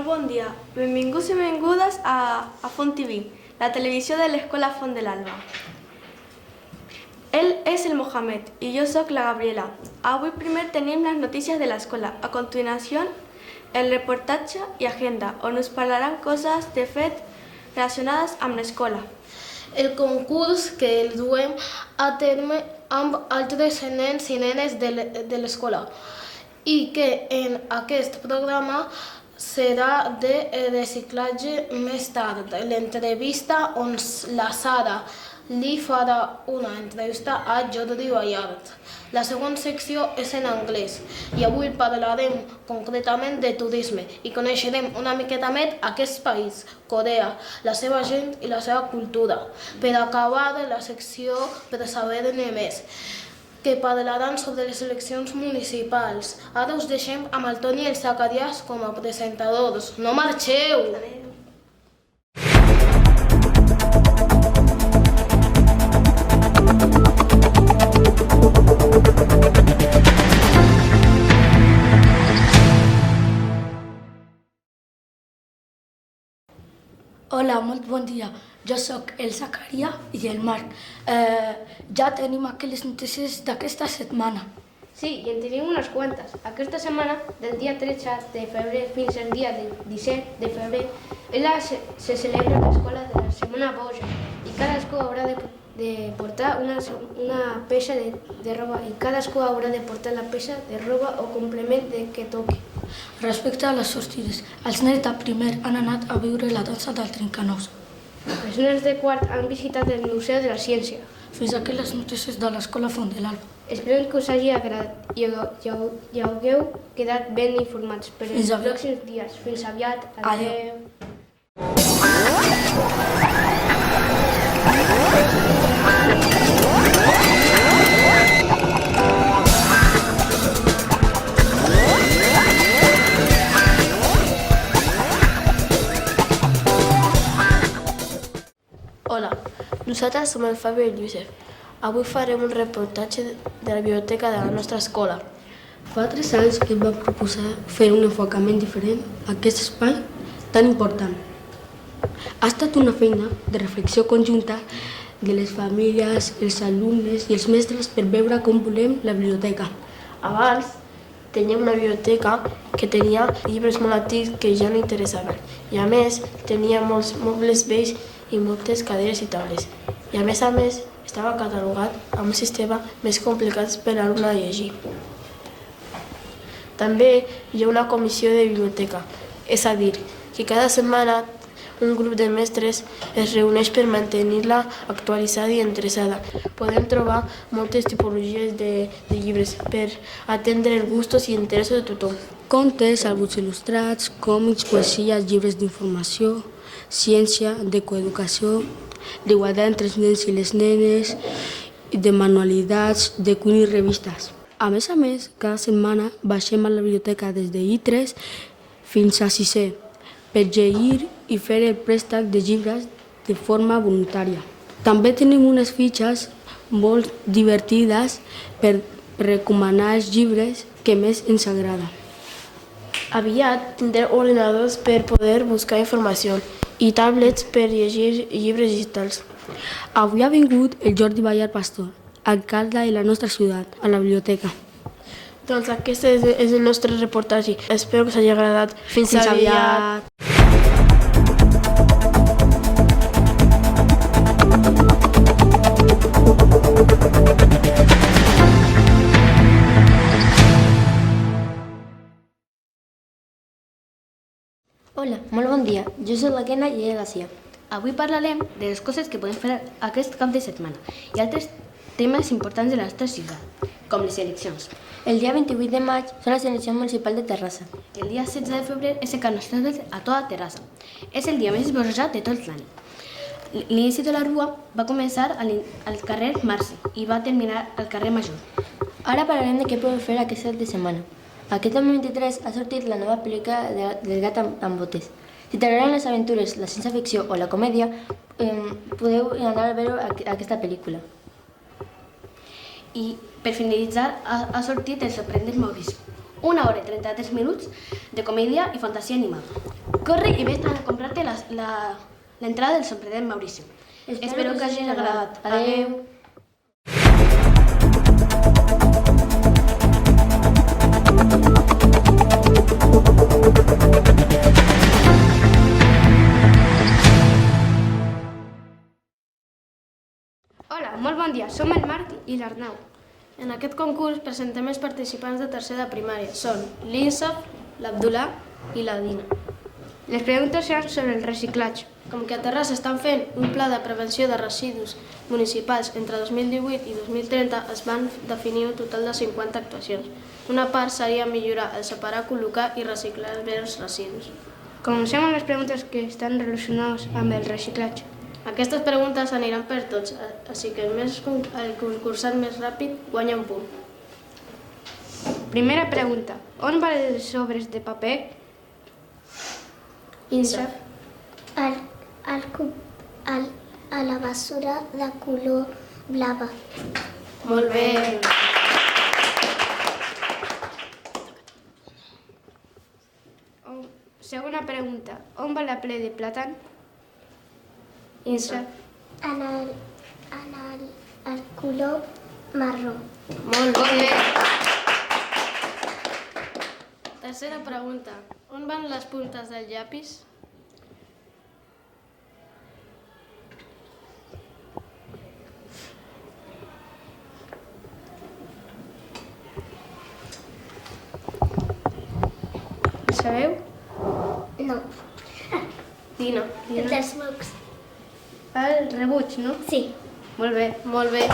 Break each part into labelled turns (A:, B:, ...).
A: bon dia. Benvinguts i benvingudes a Font TV, la televisió de l'Escola Font de l'Alba. Ell és el Mohamed i jo sóc la Gabriela. Avui primer tenim les notícies de l'escola. A continuació, el reportatge i agenda, on us parlaran coses de fet relacionades amb l'escola.
B: El concurs que el duem a terme amb altres nens i nenes de l'escola i que en aquest programa serà de reciclatge més tard. L'entrevista on la Sara li farà una entrevista a Jordi Ballart. La següent secció és en anglès i avui parlarem concretament de turisme i coneixerem una miqueta més aquest país, Corea, la seva gent i la seva cultura. Per acabar la secció, per saber-ne més, que parlaran sobre les eleccions municipals. Ara us deixem amb el Toni i el Zacarias com a presentadors. No marxeu!
C: Hola, molt bon dia. Jo sóc el Zacarias i el Marc. Ja tenim aquí les notícies d'aquesta setmana.
D: Sí, i en tenim unes quantes. Aquesta setmana, del dia 13 de febrer fins al dia 17 de febrer, se celebra l'escola de la Setmana Boja i cadascú haurà de portar una peça de roba i cadascú haurà de portar la peça de roba o complement que toqui.
C: Respecte a les sortides, els nens de primer han anat a veure la dansa del Trencanós.
D: Els nens de quart han visitat el Museu de la Ciència.
C: Fins aquí les notícies de l'Escola Font de l'Alba.
D: Esperem que us hagi agradat i hagueu quedat ben informats per els pròxims dies. Fins aviat. Adéu.
E: Hola, nosaltres som el Fabio i el Lluïsef. Avui farem un reportatge de la biblioteca de la nostra escola.
F: Fa 3 anys que em va proposar fer un enfocament diferent a aquest espai tan important. Ha estat una feina de reflexió conjunta de les famílies, els alumnes i els mestres per veure com volem la biblioteca.
E: Abans teníem una biblioteca que tenia llibres molt antics que ja no interessaven i a més tenia molts mobles vells i moltes cadires i taules. I a més estava catalogat amb un sistema més complicat per a l'alumne a llegir. També hi ha una comissió de biblioteca, és a dir, que cada setmana un grup de mestres es reuneix per mantenir-la actualitzada i interessada. Podem trobar moltes tipologies de llibres per atendre els gustos i interessos de tothom.
F: Contes, àlbums il·lustrats, còmics, poesies, llibres d'informació, ciència, de coeducació, d'igualtat entre els nens i les nenes, de manualitats, de cuina i revistes. A més, cada setmana baixem a la biblioteca des de I3 fins a 6è per llegir i fer el préstec de llibres de forma voluntària. També tenim unes fitxes molt divertides per recomanar els llibres que més ens agraden.
E: Aviat tindrem ordinadors per poder buscar informació i tablets per llegir llibres digitals.
F: Avui ha vingut el Jordi Ballart Pastor, alcalde de la nostra ciutat, a la biblioteca.
E: Doncs aquest és el nostre reportatge. Espero que us hagi agradat. Fins aviat!
G: Hola, molt bon dia. Jo soc la Kena i ella la Cia. Avui parlarem de les coses que podem fer aquest cap de setmana i altres temes importants de la nostra ciutat, com les eleccions. El dia 28 de maig són les eleccions municipals de Terrassa. El dia 16 de febrer és el Carnestoltes a tota Terrassa. És el dia més esbossat de tot l'any. L'inici de la rua va començar al carrer Marce i va terminar al carrer Major. Ara parlarem de què podem fer aquest cap de setmana. Aquest 2023 ha sortit la nova pel·lícula del gat amb botes. Si t'agraden les aventures, la ciència-ficció o la comèdia, podeu anar a veure aquesta pel·lícula.
D: I per finalitzar ha sortit El sorprendent Maurici, 1 hora i 33 minuts de comèdia i fantasia animada.
G: corre i ves a comprar-te l'entrada del sorprenent Maurici. Espero que hagi agradat. Adeu.
D: Hola, molt bon dia. Som el Marc i l'Arnau.
B: En aquest concurs presentem els participants de tercer de primària. Són l'Insaf, l'Abdullah i la Dina.
D: Les preguntes seran sobre el reciclatge.
B: Com que a Terrassa estan fent un pla de prevenció de residus municipals entre 2018 i 2030, es van definir un total de 50 actuacions. Una part seria millorar el separar, col·locar i reciclar els residus.
D: Comencem amb les preguntes que estan relacionades amb el reciclatge.
B: Aquestes preguntes aniran per tots, així que el concursant més ràpid guanya un punt.
D: Primera pregunta. On van les sobres de paper?
B: Insaf.
H: A la basura de color blava.
B: Molt bé.
D: Segona pregunta. On va la ple de plàtan?
B: Insaf.
H: En el color marró.
B: Molt bé. Tercera pregunta. On van les puntes del llapis?
D: Sabeu?
H: No.
B: Dina.
H: Els mocs.
D: El rebuig, no?
H: Sí.
D: Molt bé.
B: Molt bé.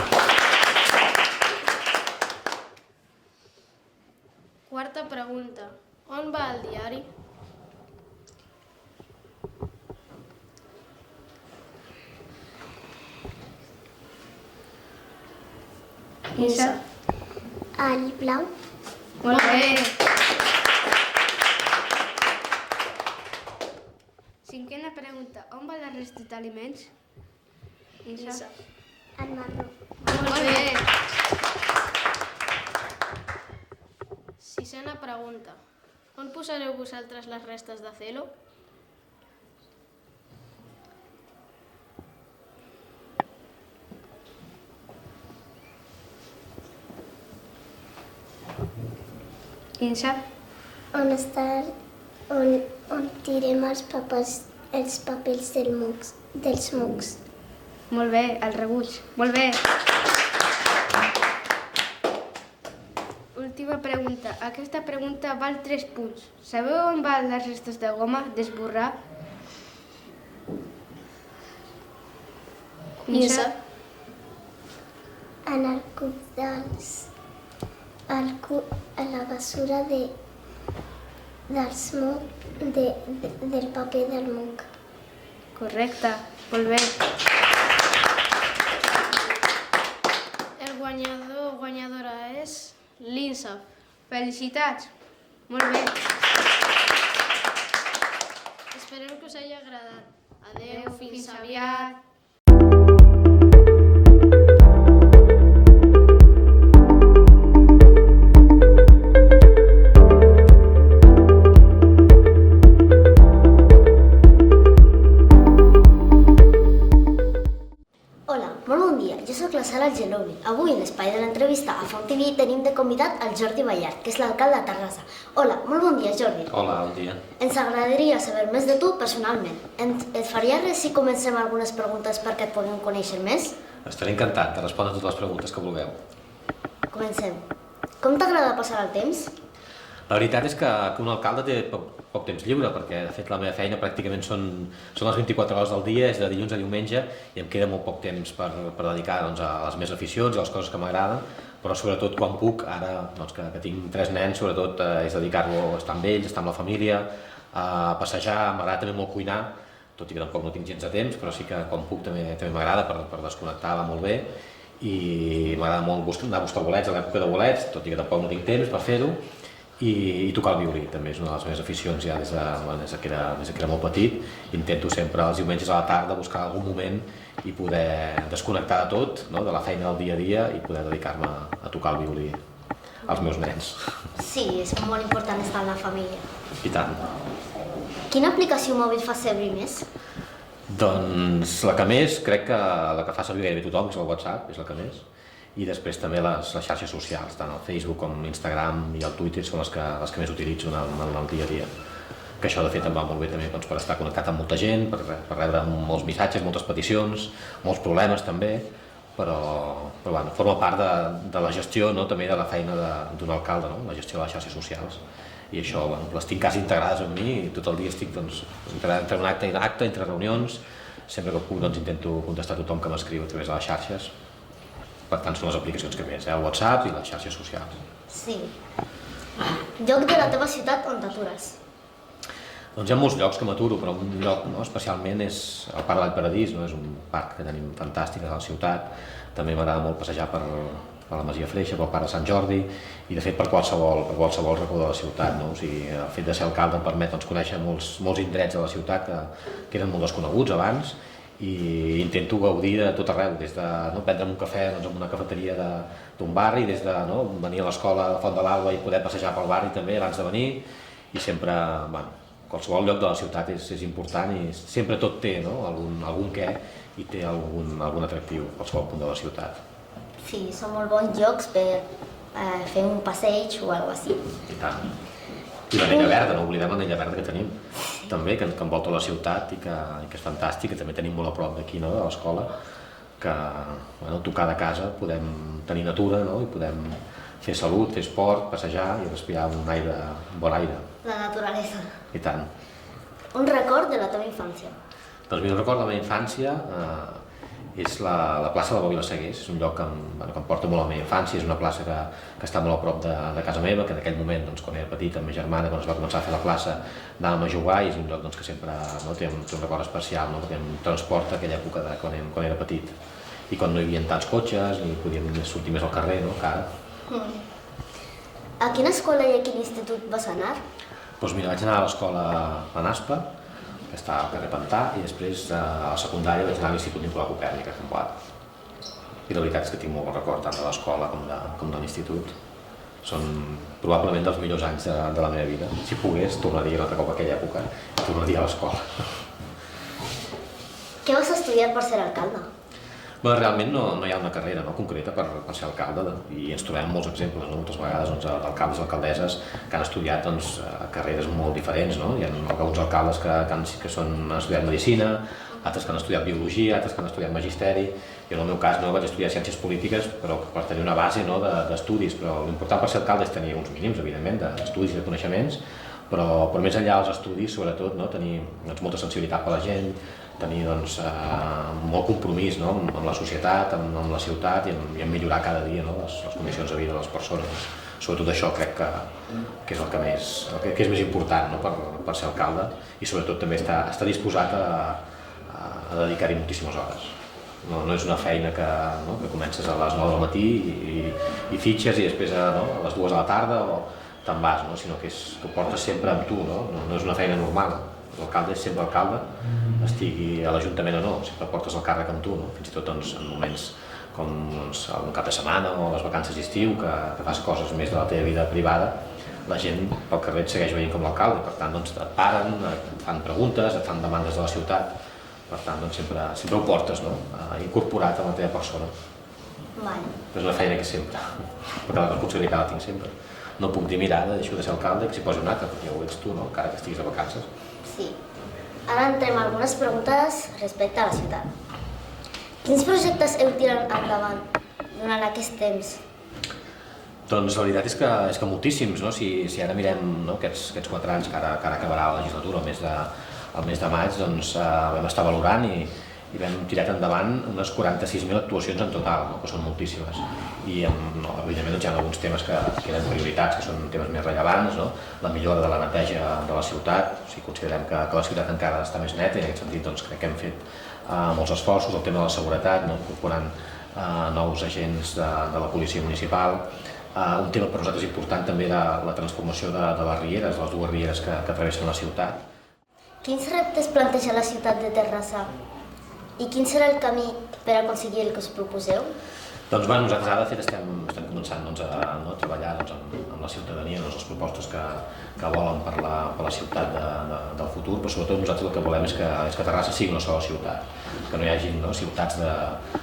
B: Quarta pregunta. On va el diari?
D: Insaf.
H: El blau.
D: Molt bé. Cinquena pregunta. On va la resta d'aliments? Insaf.
H: El marró.
B: Molt bé. Sisena pregunta. On posareu vosaltres les restes de Celo?
D: Insaf.
H: On tirem els papers dels mocs.
D: Molt bé. El rebuig. Molt bé. Última pregunta. Aquesta pregunta val 3 punts. Sabeu on van les restes de goma d'esborrar?
B: Insaf.
H: En el cub a la basura del paper del moc.
D: Correcte. Molt bé.
B: El guanyador o guanyadora és l'Insaf.
D: Felicitats. Molt bé.
B: Esperem que us hagi agradat. Adeu, fins aviat.
I: Hola, molt bon dia. Jo sóc la Sara Gelouli. Avui, en l'espai de l'entrevista a Font TV, tenim de convidat el Jordi Ballart, que és l'alcalde de Terrassa. Hola, molt bon dia, Jordi.
J: Hola, bon dia.
I: Ens agradaria saber més de tu personalment. Et faria res si comencem algunes preguntes perquè et puguem conèixer més?
J: Estaré encantat de respondre totes les preguntes que vulgueu.
I: Comencem. Com t'agrada passar el temps?
J: La veritat és que un alcalde té poc temps lliure, perquè de fet la meva feina pràcticament són les 24 hores del dia, és de dilluns a diumenge, i em queda molt poc temps per dedicar a les meves aficions i a les coses que m'agraden, però sobretot quan puc, ara que tinc 3 nens, sobretot és dedicar-lo a estar amb ells, estar amb la família, a passejar. M'agrada també molt cuinar, tot i que tampoc no tinc gens de temps, però sí que quan puc també m'agrada per desconnectar, va molt bé, i m'agrada molt anar a buscar bolets a l'època de bolets, tot i que tampoc no tinc temps per fer-ho, i tocar el violí també és una de les meves aficions ja des que era molt petit. Intento sempre els diumenges a la tarda buscar algun moment i poder desconnectar de tot, no? De la feina del dia a dia, i poder dedicar-me a tocar el violí als meus nens.
I: Sí, és molt important estar amb la família.
J: I tant.
I: Quina aplicació mòbil fa servir més?
J: Doncs la que més, crec que la que fa servir gairebé tothom, és el WhatsApp, és la que més. I després també les xarxes socials, tant el Facebook com l'Instagram i el Twitter són les que més utilitzo en el dia a dia. Que això de fet em va molt bé també per estar connectat amb molta gent, per rebre molts missatges, moltes peticions, molts problemes també, però bueno, forma part de la gestió, no? També de la feina d'un alcalde, no? La gestió de les xarxes socials. I això bueno, les tinc quasi integrades en mi i tot el dia estic entre un acte i un acte, entre reunions, sempre que puc intento contestar a tothom que m'escriu a través de les xarxes. Per tant, són les aplicacions que més, el WhatsApp i les xarxes socials.
I: Sí. Lloc de la teva ciutat on t'atures?
J: Doncs hi ha molts llocs que m'aturo, però un lloc especialment és el Parc del Paradís, és un parc que tenim fantàstic a la ciutat. També m'agrada molt passejar per la Masia Freixa, pel Parc de Sant Jordi i de fet per qualsevol racó de la ciutat. O sigui, el fet de ser alcalde em permet conèixer molts indrets de la ciutat que eren molt desconeguts abans i intento gaudir de tot arreu, des de prendre'm un cafè en una cafeteria d'un barri, des de venir a l'escola de Font de l'Alba i poder passejar pel barri també abans de venir, i sempre, qualsevol lloc de la ciutat és important i sempre tot té algun què i té algun atractiu, qualsevol punt de la ciutat.
I: Sí, són molt bons llocs per fer un passeig o alguna cosa així.
J: I tant. I l'anella verda, no oblidem l'anella verda que tenim, també, que envolta la ciutat i que és fantàstic, que també tenim molt a prop d'aquí, de l'escola, que tocar de casa podem tenir natura i podem fer salut, fer esport, passejar i respirar un bon aire.
I: La naturalesa.
J: I tant.
I: Un record de la teva infància?
J: Doncs un record de la meva infància és la plaça de Bòbila Segués. És un lloc que em porta molt a la meva infància, és una plaça que està molt a prop de casa meva, que en aquell moment, quan era petit, amb ma germana, quan es va començar a fer la plaça, anàvem a jugar i és un lloc que sempre té un record especial, perquè em transporta a aquella època quan era petit i quan no hi havia tants cotxes ni podíem sortir més al carrer, que ara.
I: A quina escola i a quin institut vas anar?
J: Doncs mira, vaig anar a l'escola La Naspa, que està al carrer Pantà, i després a la secundària vaig anar a l'Institut Nicolau Copèrnic, a Can Boada. I la veritat és que tinc molt bon record tant de l'escola com de l'institut. Són probablement dels millors anys de la meva vida. Si pogués, tornaria un altre cop a aquella època i tornaria a l'escola.
I: Què vas estudiar per ser alcalde?
J: Realment no hi ha una carrera concreta per ser alcalde i ens trobem molts exemples. Moltes vegades alcaldes i alcaldesses que han estudiat carreres molt diferents. Hi ha alguns alcaldes que han estudiat medicina, altres que han estudiat biologia, altres que han estudiat magisteri. Jo en el meu cas vaig estudiar ciències polítiques per tenir una base d'estudis, però l'important per ser alcalde és tenir uns mínims, evidentment, d'estudis i de coneixements, però més enllà dels estudis, sobretot, tenir molta sensibilitat per la gent, tenir molt compromís amb la societat, amb la ciutat i en millorar cada dia les condicions de vida de les persones. Sobretot això crec que és el que és més important per ser alcalde i sobretot també estar disposat a dedicar-hi moltíssimes hores. No és una feina que comences a les 9 del matí i fitxes i després a les 2 de la tarda o te'n vas, sinó que ho portes sempre amb tu, no és una feina normal. L'alcalde és sempre alcalde, estigui a l'Ajuntament o no, sempre portes el càrrec amb tu, fins i tot en moments com un cap de setmana o les vacances d'estiu, que fas coses més de la teva vida privada, la gent pel carrer et segueix veient com l'alcalde, per tant et paren, et fan preguntes, et fan demandes de la ciutat, per tant sempre ho portes incorporat a la teva persona. És una feina que sempre, perquè la responsabilitat la tinc sempre. No puc dir, mira, deixo de ser alcalde, que s'hi posi un altre, perquè ja ho ets tu, encara que estiguis de vacances.
I: Sí. Ara entrem a algunes preguntes respecte a la ciutat. Quins projectes heu tirat endavant durant aquest temps?
J: Doncs la veritat és que moltíssims, si ara mirem aquests 4 anys que ara acabarà la legislatura, el mes de maig, doncs vam estar valorant i vam tirar endavant unes 46.000 actuacions en total, que són moltíssimes. I evidentment hi ha alguns temes que eren prioritats, que són temes més rellevants, la millora de la neteja de la ciutat, considerem que la ciutat encara està més neta i en aquest sentit crec que hem fet molts esforços, el tema de la seguretat, incorporant nous agents de la policia municipal, un tema per nosaltres important també la transformació de les rieres, de les 2 rieres que travessen la ciutat.
I: Quins reptes planteja la ciutat de Terrassa? I quin serà el camí per aconseguir el que us proposeu?
J: Doncs bé, nosaltres ara de fet estem començant a treballar amb la ciutadania, les propostes que volen per la ciutat del futur, però sobretot nosaltres el que volem és que Terrassa sigui una sola ciutat, que no hi hagi ciutats de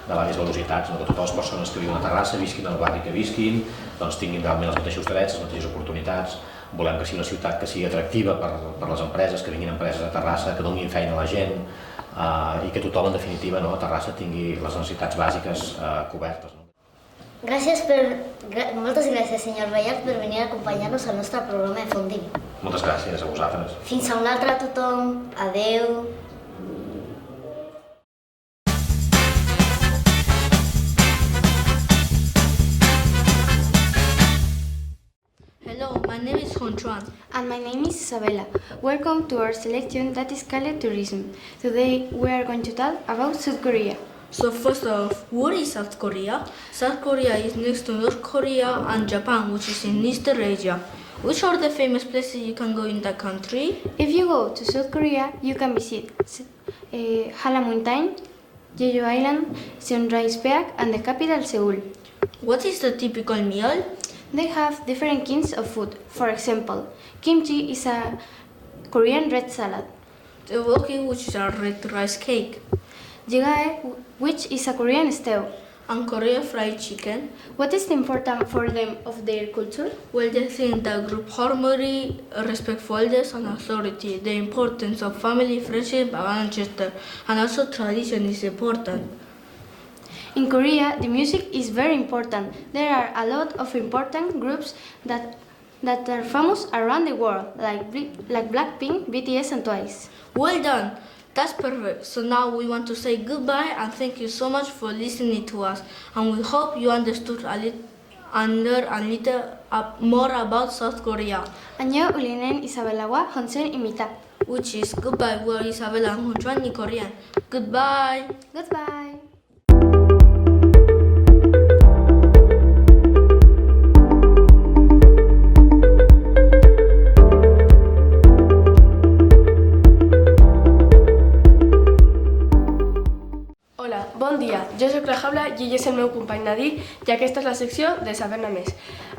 J: diverses velocitats, que totes les persones que viuen a Terrassa visquin al barri que visquin, doncs tinguin realment els mateixos drets, les mateixes oportunitats. Volem que sigui una ciutat que sigui atractiva per les empreses, que vinguin empreses a Terrassa, que donin feina a la gent, i que tothom, en definitiva, a Terrassa tingui les necessitats bàsiques cobertes.
I: Moltes gràcies, senyor Ballart, per venir a acompanyar-nos al nostre programa de Fondim.
J: Moltes gràcies a vosaltres.
I: Fins a un altre a tothom. Adeu.
K: Hello, my name is Juan.
L: And my name is Isabella. Welcome to our selection that is called Tourism. Today we are going to talk about South Korea.
C: So first off, what is South Korea? South Korea is next to North Korea and Japan, which is in Eastern Asia. Which are the famous places you can go in that country?
L: If you go to South Korea, you can visit Halla Mountain, Jeju Island, Sunrise Peak, and the capital Seoul.
C: What is the typical meal?
L: They have different kinds of food. For example, kimchi is a Korean red salad.
C: Tteokbokki, which is a red rice cake.
L: Jjigae, which is a Korean stew.
C: And Korean fried chicken.
L: What is important for them of their culture?
C: Well, they think that group harmony, respect for elders and authority, the importance of family, friendship, and ancestors, and also tradition is important.
L: In Korea, the music is very important. There are a lot of important groups that are famous around the world, like Blackpink, BTS, and Twice.
C: Well done! That's perfect. So now we want to say goodbye and thank you so much for listening to us. And we hope you understood and learned a little more about South Korea.
L: 안녕, 우리는 이사벨라와 헌준입니다.
C: Which is goodbye. We're Isabella and Hunchuan in Korean. Goodbye.
L: Goodbye.
A: Bon dia, jo soc la Jaula i ell és el meu company Nadir i aquesta és la secció de Saber-ne més.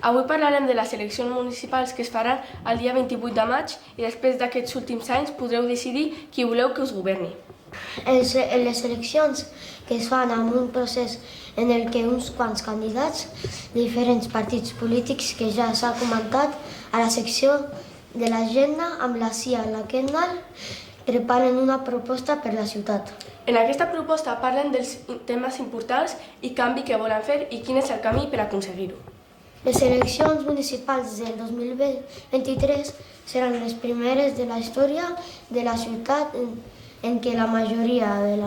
A: Avui parlarem de les eleccions municipals que es faran el dia 28 de maig i després d'aquests últims anys podreu decidir qui voleu que us governi.
H: Les eleccions que es fan amb un procés en el que uns quants candidats, diferents partits polítics que ja s'ha comentat a la secció de l'agenda amb la CIA i la Kendall, preparen una proposta per la ciutat.
A: En aquesta proposta parlen dels temes importants i canvi que volen fer i quin és el camí per aconseguir-ho.
H: Les eleccions municipals del 2023 seran les primeres de la història de la ciutat en què la majoria de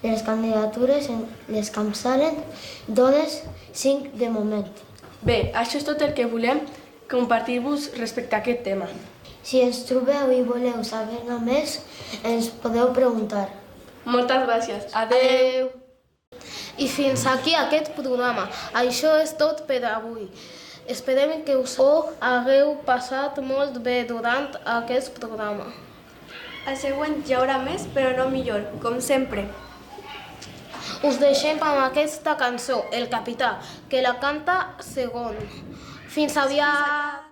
H: les candidatures les encapçalen dones 5 de moment.
A: Bé, això és tot el que volem compartir-vos respecte a aquest tema.
H: Si ens trobeu i voleu saber-ne més, ens podeu preguntar.
A: Moltes gràcies. Adeu!
B: I fins aquí aquest programa. Això és tot per avui. Esperem que us ho hagueu passat molt bé durant aquest programa.
A: Al següent hi haurà més, però no millor, com sempre.
B: Us deixem amb aquesta cançó, El Capità, que la canta Segon. Fins aviat!